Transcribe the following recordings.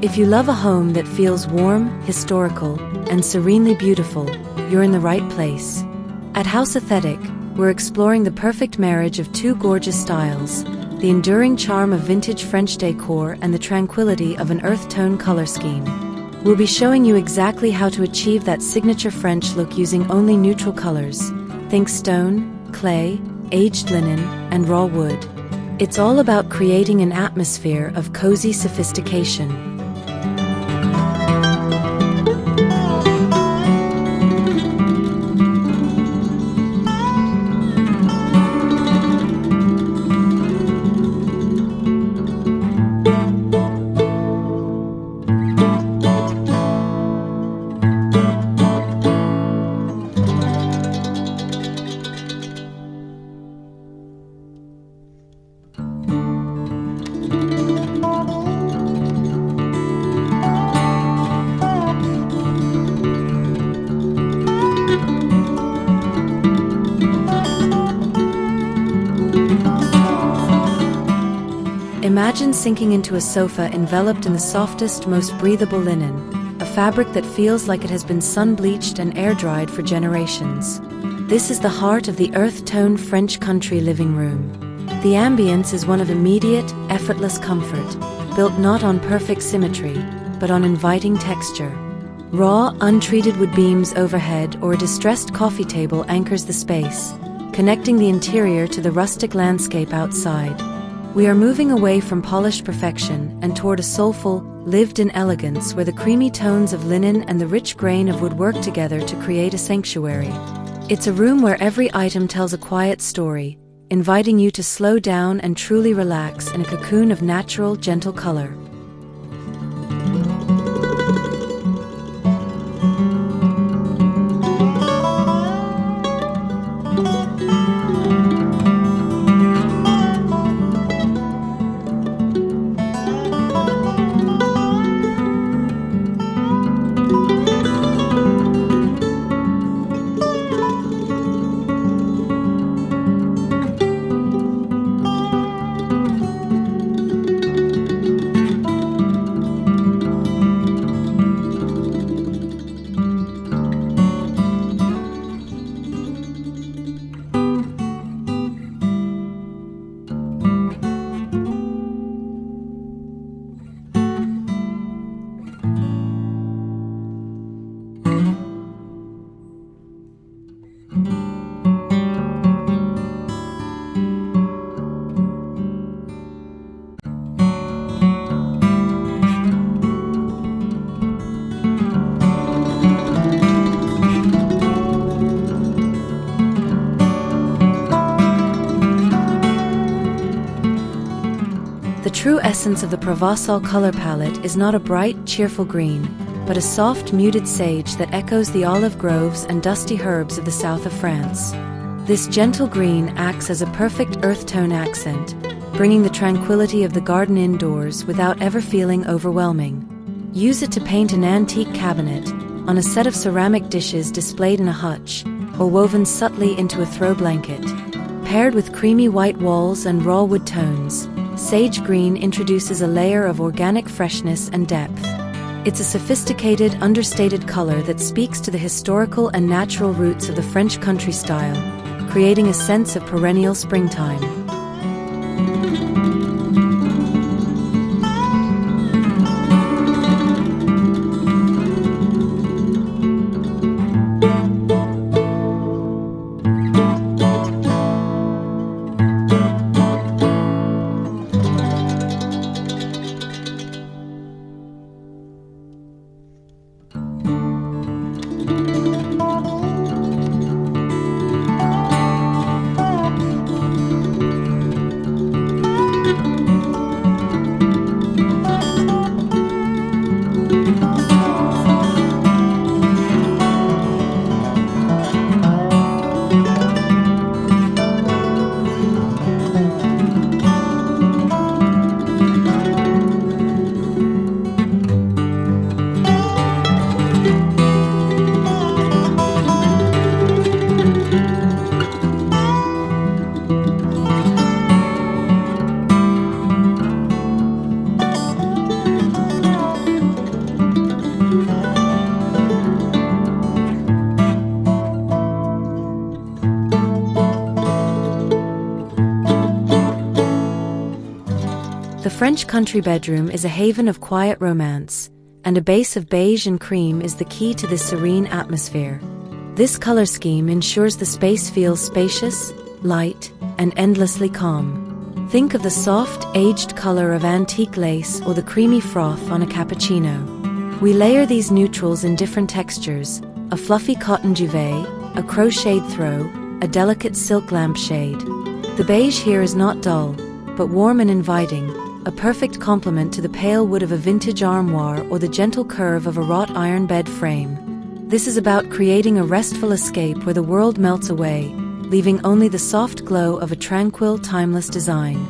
If you love a home that feels warm, historical, and serenely beautiful, you're in the right place. At Housethetic, we're exploring the perfect marriage of two gorgeous styles, the enduring charm of vintage French decor and the tranquility of an earth tone color scheme. We'll be showing you exactly how to achieve that signature French look using only neutral colors. Think stone, clay, aged linen, and raw wood. It's all about creating an atmosphere of cozy sophistication. Imagine sinking into a sofa enveloped in the softest, most breathable linen, a fabric that feels like it has been sun-bleached and air-dried for generations. This is the heart of the earth-tone French country living room. The ambience is one of immediate, effortless comfort, built not on perfect symmetry, but on inviting texture. Raw, untreated wood beams overhead or a distressed coffee table anchors the space, connecting the interior to the rustic landscape outside. We are moving away from polished perfection and toward a soulful, lived-in elegance where the creamy tones of linen and the rich grain of wood work together to create a sanctuary. It's a room where every item tells a quiet story, inviting you to slow down and truly relax in a cocoon of natural, gentle color. The true essence of the Provençal color palette is not a bright, cheerful green, but a soft, muted sage that echoes the olive groves and dusty herbs of the south of France. This gentle green acts as a perfect earth tone accent, bringing the tranquility of the garden indoors without ever feeling overwhelming. Use it to paint an antique cabinet, on a set of ceramic dishes displayed in a hutch, or woven subtly into a throw blanket. Paired with creamy white walls and raw wood tones, sage green introduces a layer of organic freshness and depth. It's a sophisticated, understated color that speaks to the historical and natural roots of the French country style, creating a sense of perennial springtime. The French country bedroom is a haven of quiet romance, and a base of beige and cream is the key to this serene atmosphere. This color scheme ensures the space feels spacious, light, and endlessly calm. Think of the soft, aged color of antique lace or the creamy froth on a cappuccino. We layer these neutrals in different textures: a fluffy cotton duvet, a crocheted throw, a delicate silk lampshade. The beige here is not dull, but warm and inviting, a perfect complement to the pale wood of a vintage armoire or the gentle curve of a wrought iron bed frame. This is about creating a restful escape where the world melts away, leaving only the soft glow of a tranquil, timeless design.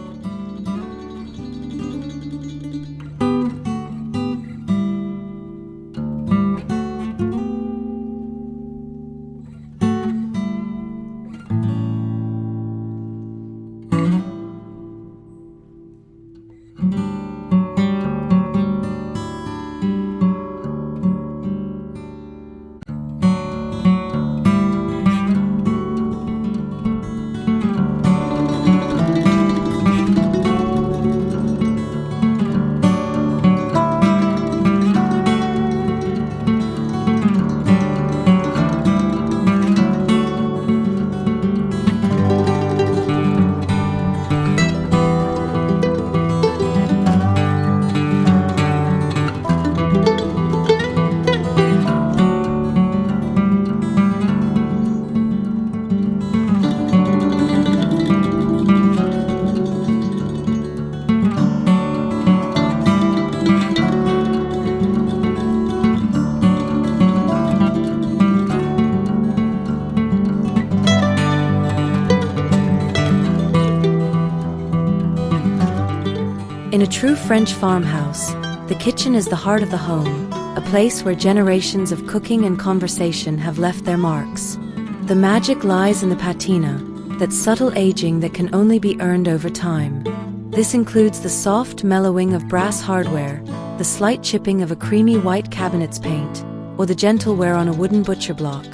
In a true French farmhouse, the kitchen is the heart of the home, a place where generations of cooking and conversation have left their marks. The magic lies in the patina, that subtle aging that can only be earned over time. This includes the soft mellowing of brass hardware, the slight chipping of a creamy white cabinet's paint, or the gentle wear on a wooden butcher block.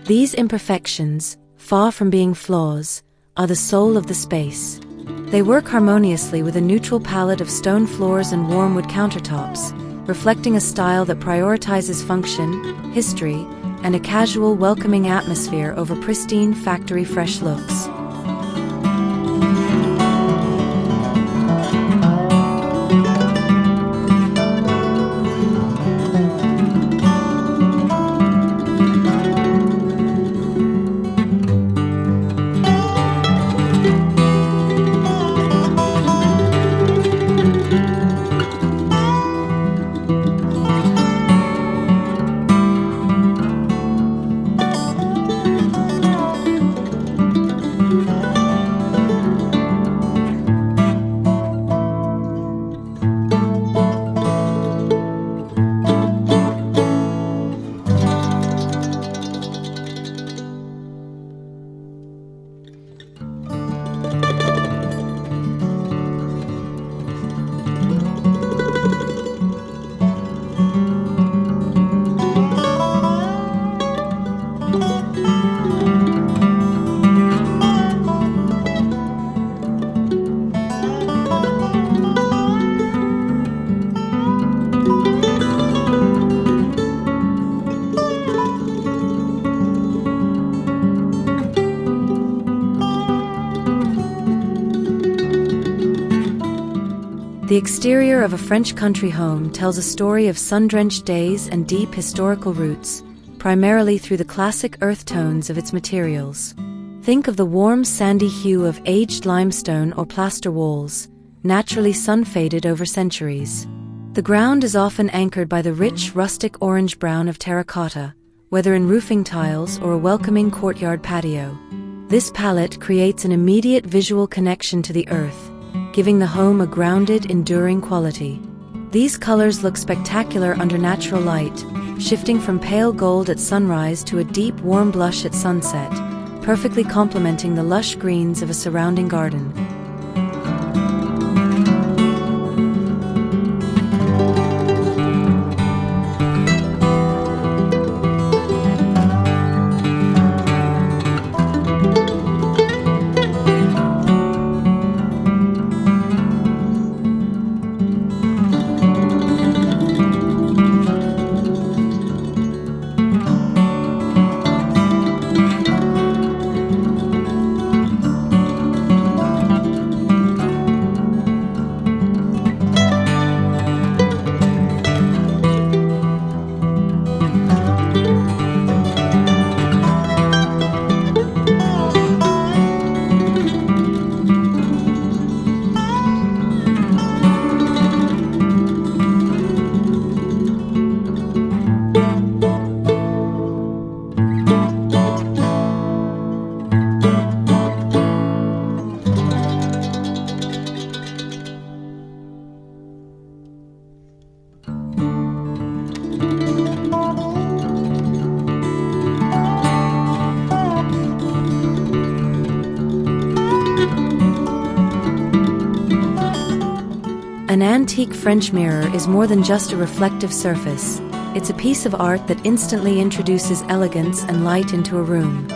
These imperfections, far from being flaws, are the soul of the space. They work harmoniously with a neutral palette of stone floors and warm wood countertops, reflecting a style that prioritizes function, history, and a casual, welcoming atmosphere over pristine, factory-fresh looks. The exterior of a French country home tells a story of sun-drenched days and deep historical roots, primarily through the classic earth tones of its materials. Think of the warm sandy hue of aged limestone or plaster walls, naturally sun-faded over centuries. The ground is often anchored by the rich rustic orange-brown of terracotta, whether in roofing tiles or a welcoming courtyard patio. This palette creates an immediate visual connection to the earth, giving the home a grounded, enduring quality. These colors look spectacular under natural light, shifting from pale gold at sunrise to a deep, warm blush at sunset, perfectly complementing the lush greens of a surrounding garden. An antique French mirror is more than just a reflective surface. It's a piece of art that instantly introduces elegance and light into a room.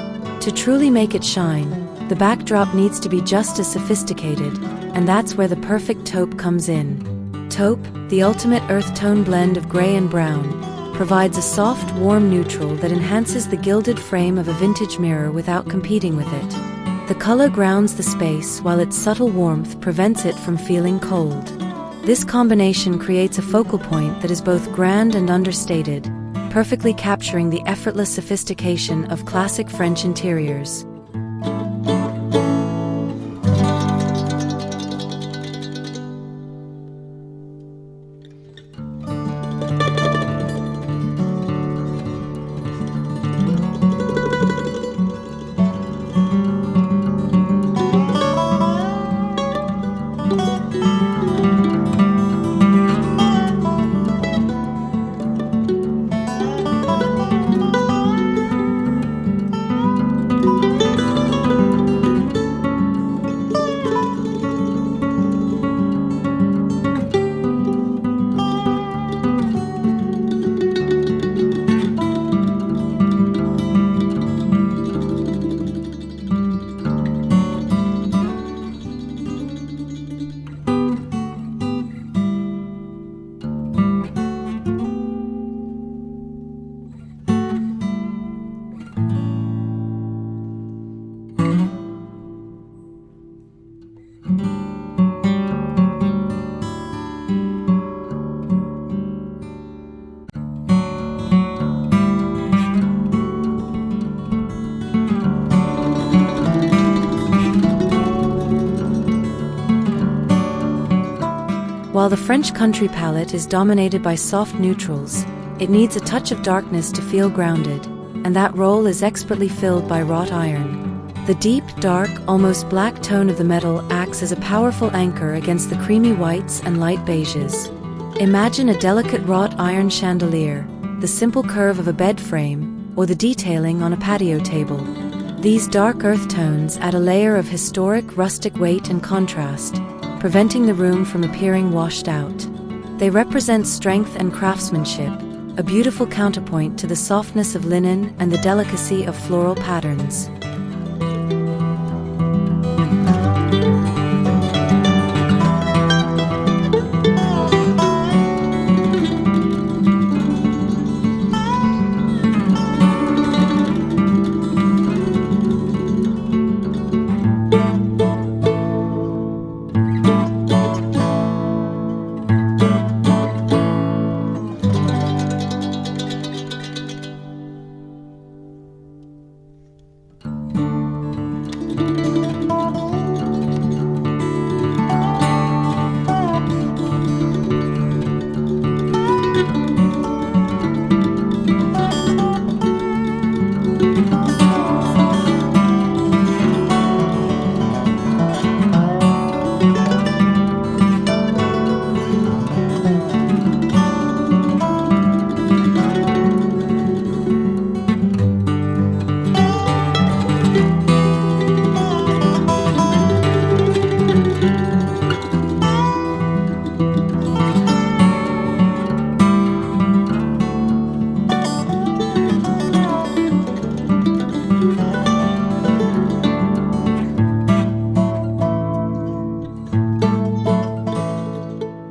To truly make it shine, the backdrop needs to be just as sophisticated, and that's where the perfect taupe comes in. Taupe, the ultimate earth tone blend of gray and brown, provides a soft, warm neutral that enhances the gilded frame of a vintage mirror without competing with it. The color grounds the space while its subtle warmth prevents it from feeling cold. This combination creates a focal point that is both grand and understated, perfectly capturing the effortless sophistication of classic French interiors. While the French country palette is dominated by soft neutrals, it needs a touch of darkness to feel grounded, and that role is expertly filled by wrought iron. The deep, dark, almost black tone of the metal acts as a powerful anchor against the creamy whites and light beiges. Imagine a delicate wrought iron chandelier, the simple curve of a bed frame, or the detailing on a patio table. These dark earth tones add a layer of historic, rustic weight and contrast, preventing the room from appearing washed out. They represent strength and craftsmanship, a beautiful counterpoint to the softness of linen and the delicacy of floral patterns.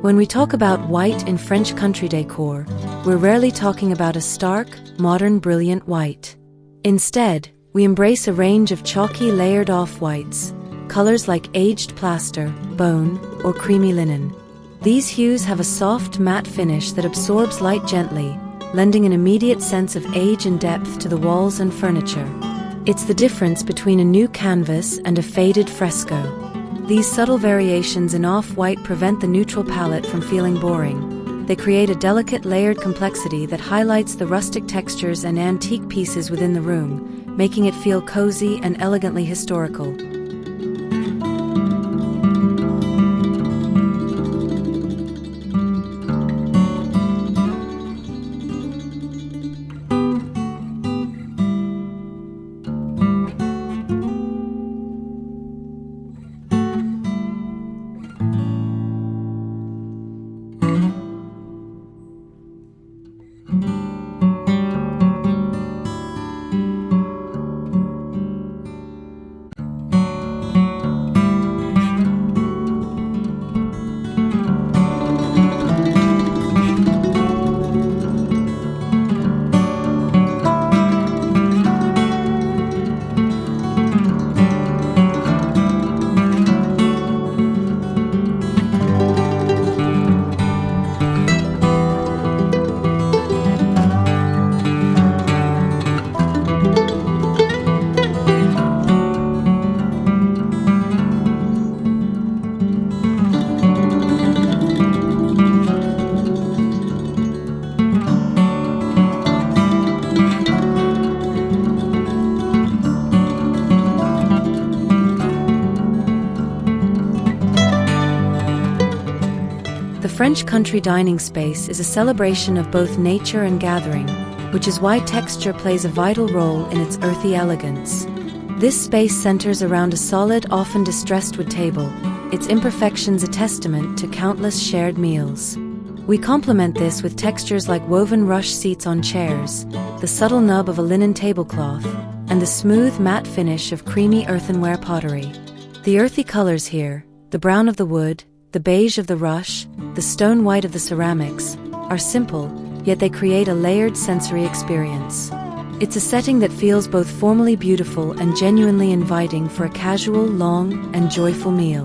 When we talk about white in French country decor, we're rarely talking about a stark, modern, brilliant white. Instead, we embrace a range of chalky layered off-whites, colors like aged plaster, bone, or creamy linen. These hues have a soft, matte finish that absorbs light gently, lending an immediate sense of age and depth to the walls and furniture. It's the difference between a new canvas and a faded fresco. These subtle variations in off-white prevent the neutral palette from feeling boring. They create a delicate layered complexity that highlights the rustic textures and antique pieces within the room, making it feel cozy and elegantly historical. French country dining space is a celebration of both nature and gathering, which is why texture plays a vital role in its earthy elegance. This space centers around a solid, often distressed wood table, its imperfections a testament to countless shared meals. We complement this with textures like woven rush seats on chairs, the subtle nub of a linen tablecloth, and the smooth, matte finish of creamy earthenware pottery. The earthy colors here, the brown of the wood, the beige of the rush, the stone white of the ceramics, are simple, yet they create a layered sensory experience. It's a setting that feels both formally beautiful and genuinely inviting for a casual, long, and joyful meal.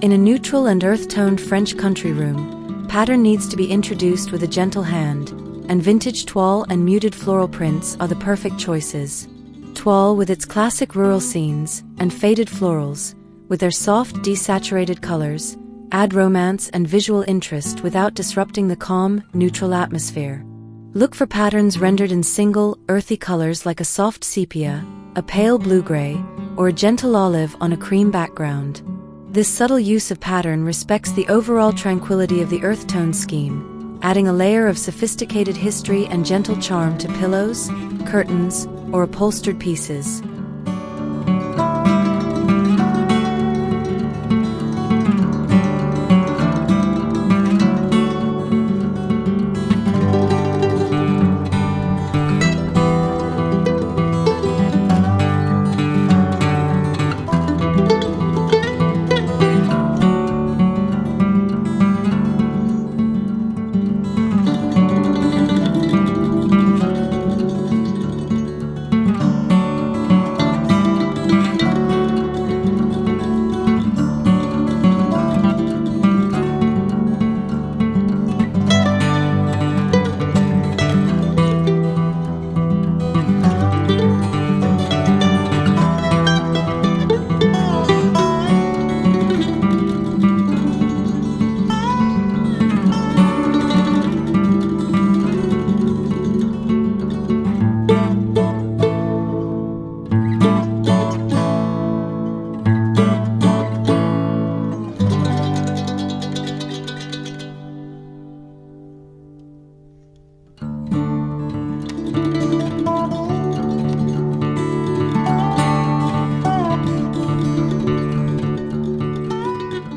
In a neutral and earth-toned French country room, pattern needs to be introduced with a gentle hand, and vintage toile and muted floral prints are the perfect choices. Toile with its classic rural scenes, and faded florals, with their soft, desaturated colors, add romance and visual interest without disrupting the calm, neutral atmosphere. Look for patterns rendered in single, earthy colors like a soft sepia, a pale blue-gray, or a gentle olive on a cream background. This subtle use of pattern respects the overall tranquility of the earth tone scheme, adding a layer of sophisticated history and gentle charm to pillows, curtains, or upholstered pieces.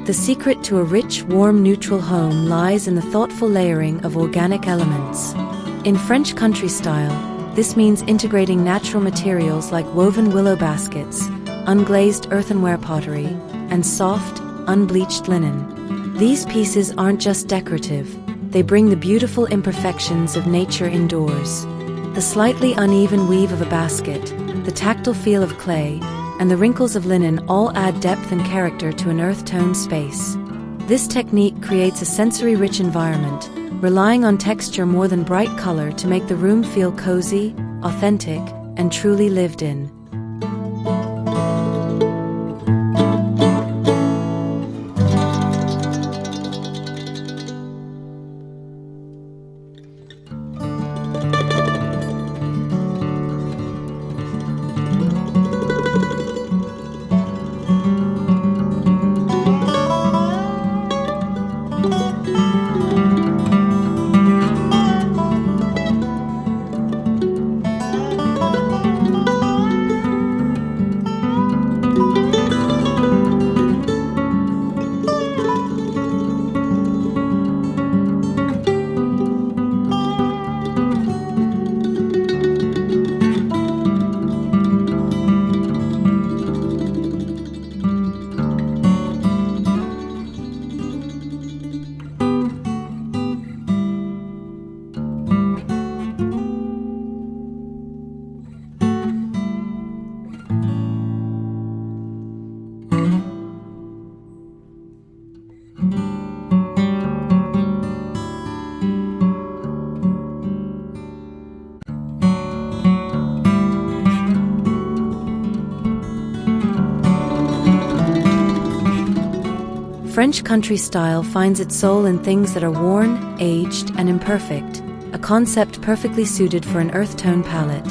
The secret to a rich, warm, neutral home lies in the thoughtful layering of organic elements. In French country style, this means integrating natural materials like woven willow baskets, unglazed earthenware pottery, and soft, unbleached linen. These pieces aren't just decorative, they bring the beautiful imperfections of nature indoors. The slightly uneven weave of a basket, the tactile feel of clay, and the wrinkles of linen all add depth and character to an earth-toned space. This technique creates a sensory-rich environment, relying on texture more than bright color to make the room feel cozy, authentic, and truly lived in. French country style finds its soul in things that are worn, aged, and imperfect, a concept perfectly suited for an earth tone palette.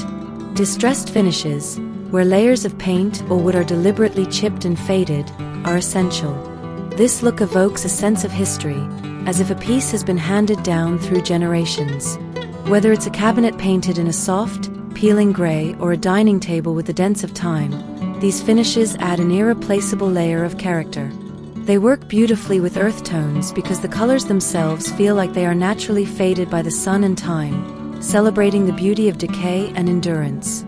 Distressed finishes, where layers of paint or wood are deliberately chipped and faded, are essential. This look evokes a sense of history, as if a piece has been handed down through generations. Whether it's a cabinet painted in a soft, peeling gray or a dining table with the dents of time, these finishes add an irreplaceable layer of character. They work beautifully with earth tones because the colors themselves feel like they are naturally faded by the sun and time, celebrating the beauty of decay and endurance.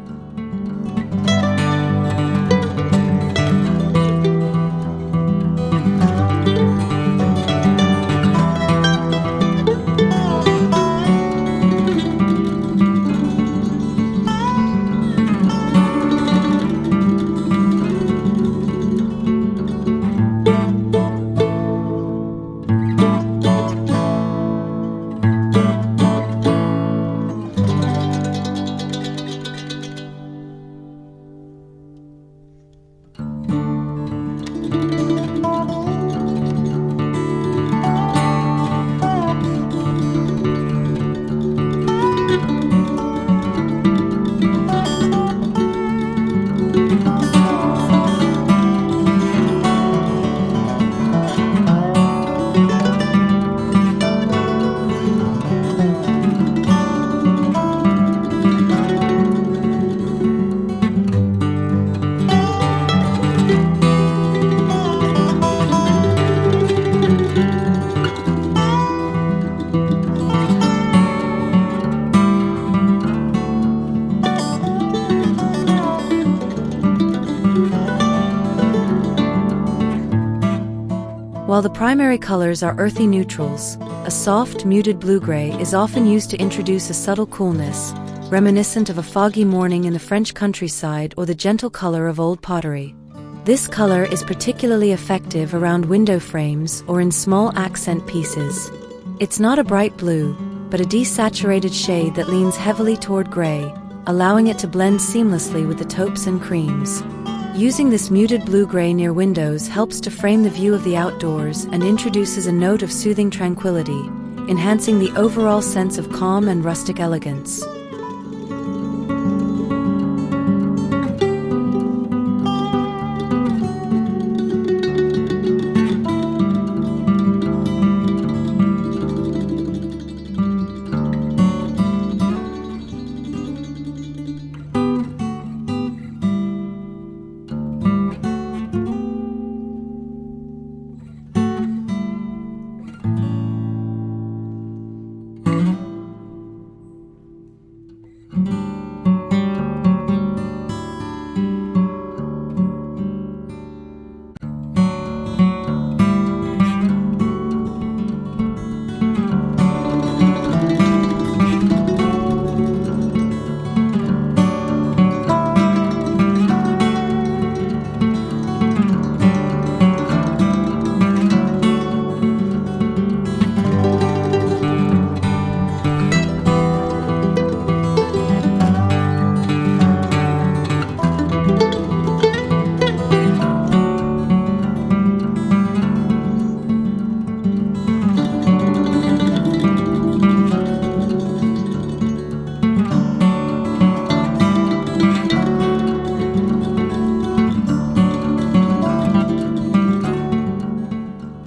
While the primary colors are earthy neutrals, a soft, muted blue-gray is often used to introduce a subtle coolness, reminiscent of a foggy morning in the French countryside or the gentle color of old pottery. This color is particularly effective around window frames or in small accent pieces. It's not a bright blue, but a desaturated shade that leans heavily toward gray, allowing it to blend seamlessly with the taupes and creams. Using this muted blue-gray near windows helps to frame the view of the outdoors and introduces a note of soothing tranquility, enhancing the overall sense of calm and rustic elegance.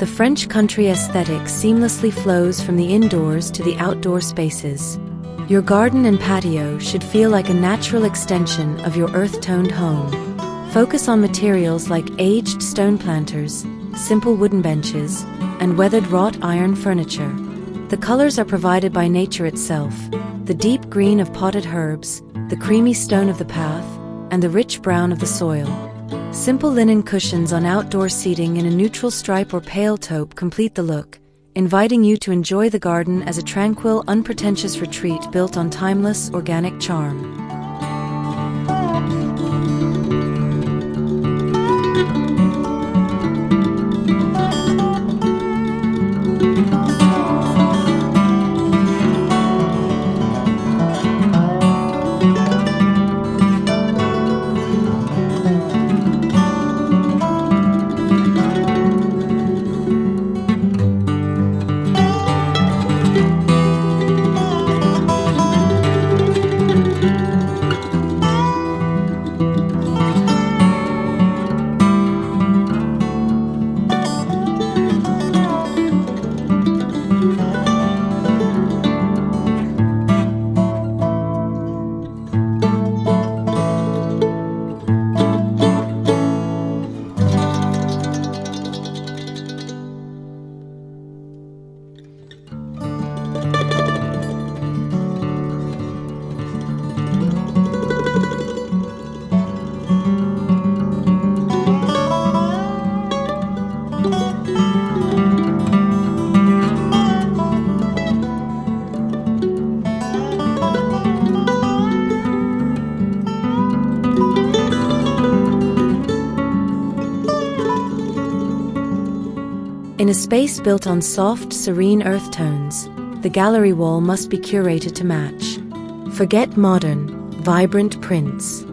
The French country aesthetic seamlessly flows from the indoors to the outdoor spaces. Your garden and patio should feel like a natural extension of your earth-toned home. Focus on materials like aged stone planters, simple wooden benches, and weathered wrought iron furniture. The colors are provided by nature itself, the deep green of potted herbs, the creamy stone of the path, and the rich brown of the soil. Simple linen cushions on outdoor seating in a neutral stripe or pale taupe complete the look, inviting you to enjoy the garden as a tranquil, unpretentious retreat built on timeless, organic charm. In a space built on soft, serene earth tones, the gallery wall must be curated to match. Forget modern, vibrant prints.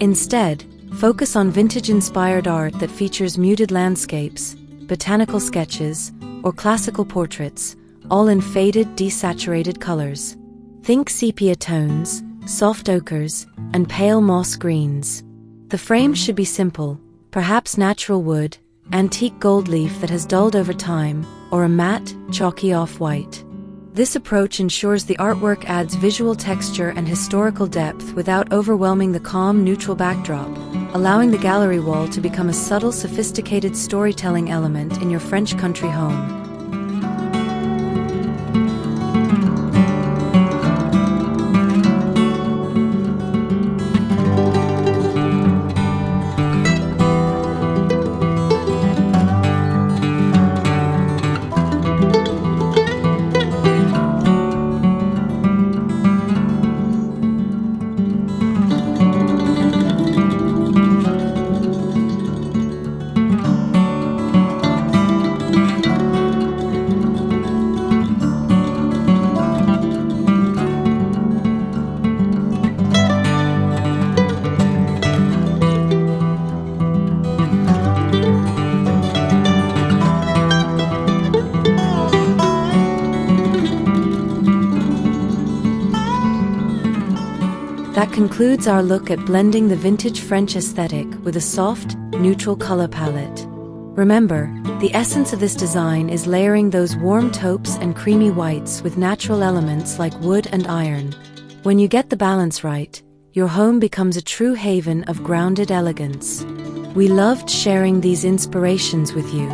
Instead, focus on vintage-inspired art that features muted landscapes, botanical sketches, or classical portraits, all in faded, desaturated colors. Think sepia tones, soft ochres, and pale moss greens. The frame should be simple, perhaps natural wood, antique gold leaf that has dulled over time, or a matte, chalky off-white. This approach ensures the artwork adds visual texture and historical depth without overwhelming the calm, neutral backdrop, allowing the gallery wall to become a subtle, sophisticated storytelling element in your French country home. That concludes our look at blending the vintage French aesthetic with a soft, neutral color palette. Remember, the essence of this design is layering those warm taupes and creamy whites with natural elements like wood and iron. When you get the balance right, your home becomes a true haven of grounded elegance. We loved sharing these inspirations with you.